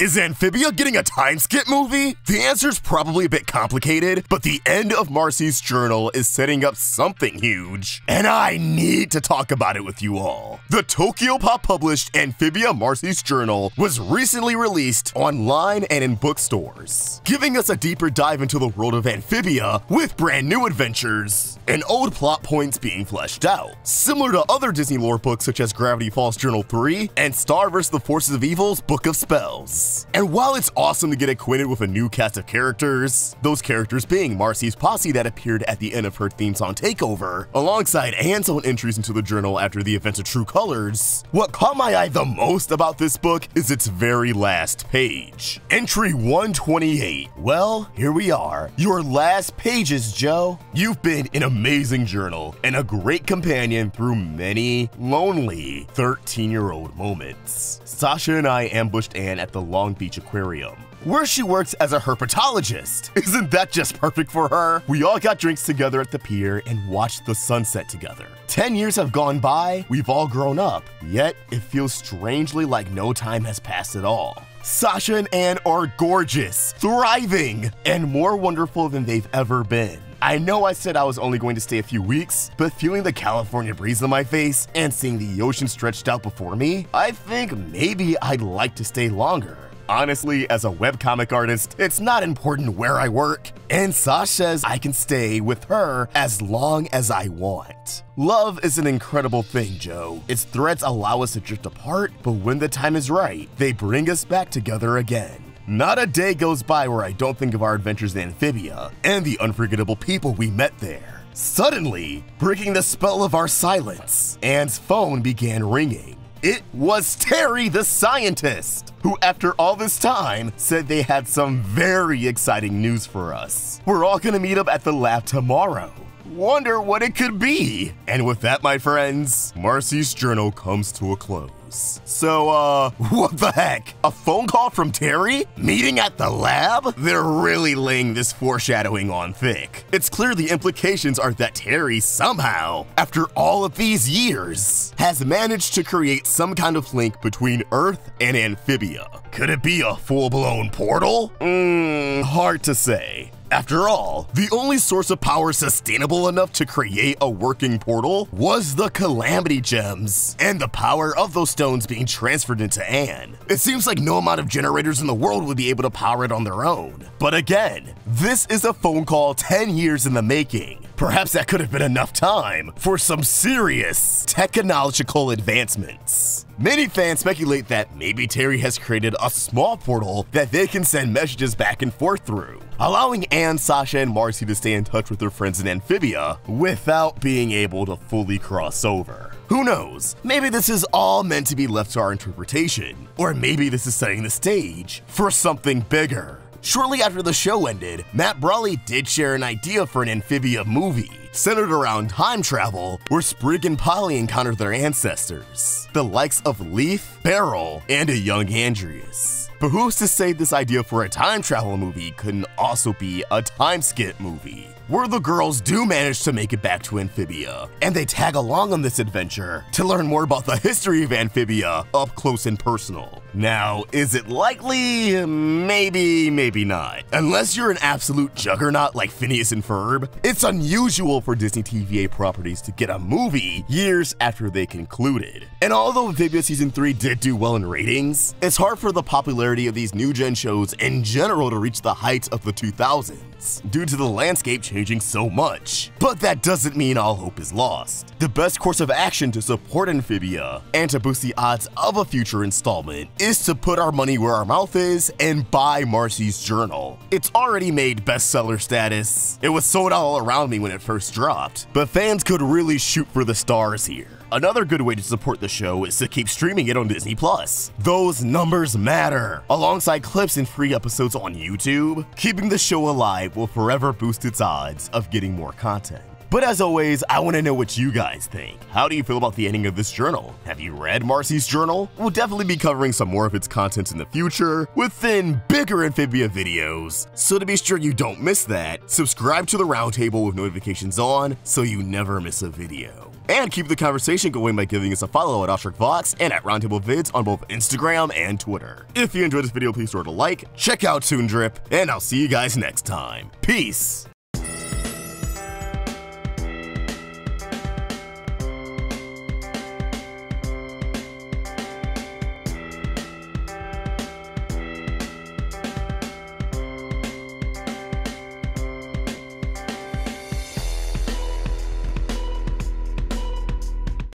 Is Amphibia getting a time skip movie? The answer's probably a bit complicated, but the end of Marcy's journal is setting up something huge, and I need to talk about it with you all. The Tokyopop published Amphibia Marcy's journal was recently released online and in bookstores, giving us a deeper dive into the world of Amphibia with brand new adventures and old plot points being fleshed out, similar to other Disney lore books such as Gravity Falls Journal 3 and Star vs. the Forces of Evil's Book of Spells. And while it's awesome to get acquainted with a new cast of characters, those characters being Marcy's posse that appeared at the end of her theme song Takeover, alongside Anne's own entries into the journal after the events of True Colors, what caught my eye the most about this book is its very last page. Entry 128. Well, here we are. Your last pages, Joe. You've been an amazing journal and a great companion through many lonely 13-year-old moments. Sasha and I ambushed Anne at the Long Beach Aquarium, where she works as a herpetologist. Isn't that just perfect for her? We all got drinks together at the pier and watched the sunset together. 10 years have gone by, we've all grown up, yet it feels strangely like no time has passed at all. Sasha and Anne are gorgeous, thriving, and more wonderful than they've ever been. I know I said I was only going to stay a few weeks, but feeling the California breeze on my face and seeing the ocean stretched out before me, I think maybe I'd like to stay longer. Honestly, as a webcomic artist, it's not important where I work, and Sasha says I can stay with her as long as I want. Love is an incredible thing, Joe. Its threads allow us to drift apart, but when the time is right, they bring us back together again. Not a day goes by where I don't think of our adventures in Amphibia and the unforgettable people we met there. Suddenly, breaking the spell of our silence, Anne's phone began ringing. It was Terri the scientist, who after all this time said they had some very exciting news for us. We're all gonna meet up at the lab tomorrow. Wonder what it could be. And with that, my friends, Marcy's journal comes to a close. So, what the heck? A phone call from Terri? Meeting at the lab? They're really laying this foreshadowing on thick. It's clear the implications are that Terri somehow, after all of these years, has managed to create some kind of link between Earth and Amphibia. Could it be a full-blown portal? Hard to say. After all, the only source of power sustainable enough to create a working portal was the Calamity Gems, and the power of those stones being transferred into Anne. It seems like no amount of generators in the world would be able to power it on their own. But again, this is a phone call 10 years in the making. Perhaps that could have been enough time for some serious technological advancements. Many fans speculate that maybe Terri has created a small portal that they can send messages back and forth through, allowing Anne, Sasha, and Marcy to stay in touch with their friends in Amphibia without being able to fully cross over. Who knows? Maybe this is all meant to be left to our interpretation, or maybe this is setting the stage for something bigger. Shortly after the show ended, Matt Brawley did share an idea for an Amphibia movie centered around time travel, where Sprig and Polly encountered their ancestors, the likes of Leaf, Beryl, and a young Andreas. But who's to say this idea for a time travel movie couldn't also be a time skip movie, where the girls do manage to make it back to Amphibia, and they tag along on this adventure to learn more about the history of Amphibia up close and personal. Now, is it likely? Maybe, maybe not. Unless you're an absolute juggernaut like Phineas and Ferb, it's unusual for Disney TVA properties to get a movie years after they concluded. And although Amphibia Season 3 did do well in ratings, it's hard for the popularity of these new-gen shows in general to reach the heights of the 2000s, due to the landscape changing so much. But that doesn't mean all hope is lost. The best course of action to support Amphibia, and to boost the odds of a future installment, is to put our money where our mouth is and buy Marcy's journal. It's already made bestseller status. It was sold all around me when it first dropped, but fans could really shoot for the stars here. Another good way to support the show is to keep streaming it on Disney+. Those numbers matter. Alongside clips and free episodes on YouTube, keeping the show alive will forever boost its odds of getting more content. But as always, I want to know what you guys think. How do you feel about the ending of this journal? Have you read Marcy's journal? We'll definitely be covering some more of its content in the future within bigger Amphibia videos, so to be sure you don't miss that, subscribe to the Roundtable with notifications on so you never miss a video. And keep the conversation going by giving us a follow at OstricVox and at Roundtable Vids on both Instagram and Twitter. If you enjoyed this video, please throw it a like, check out Toon Drip, and I'll see you guys next time. Peace!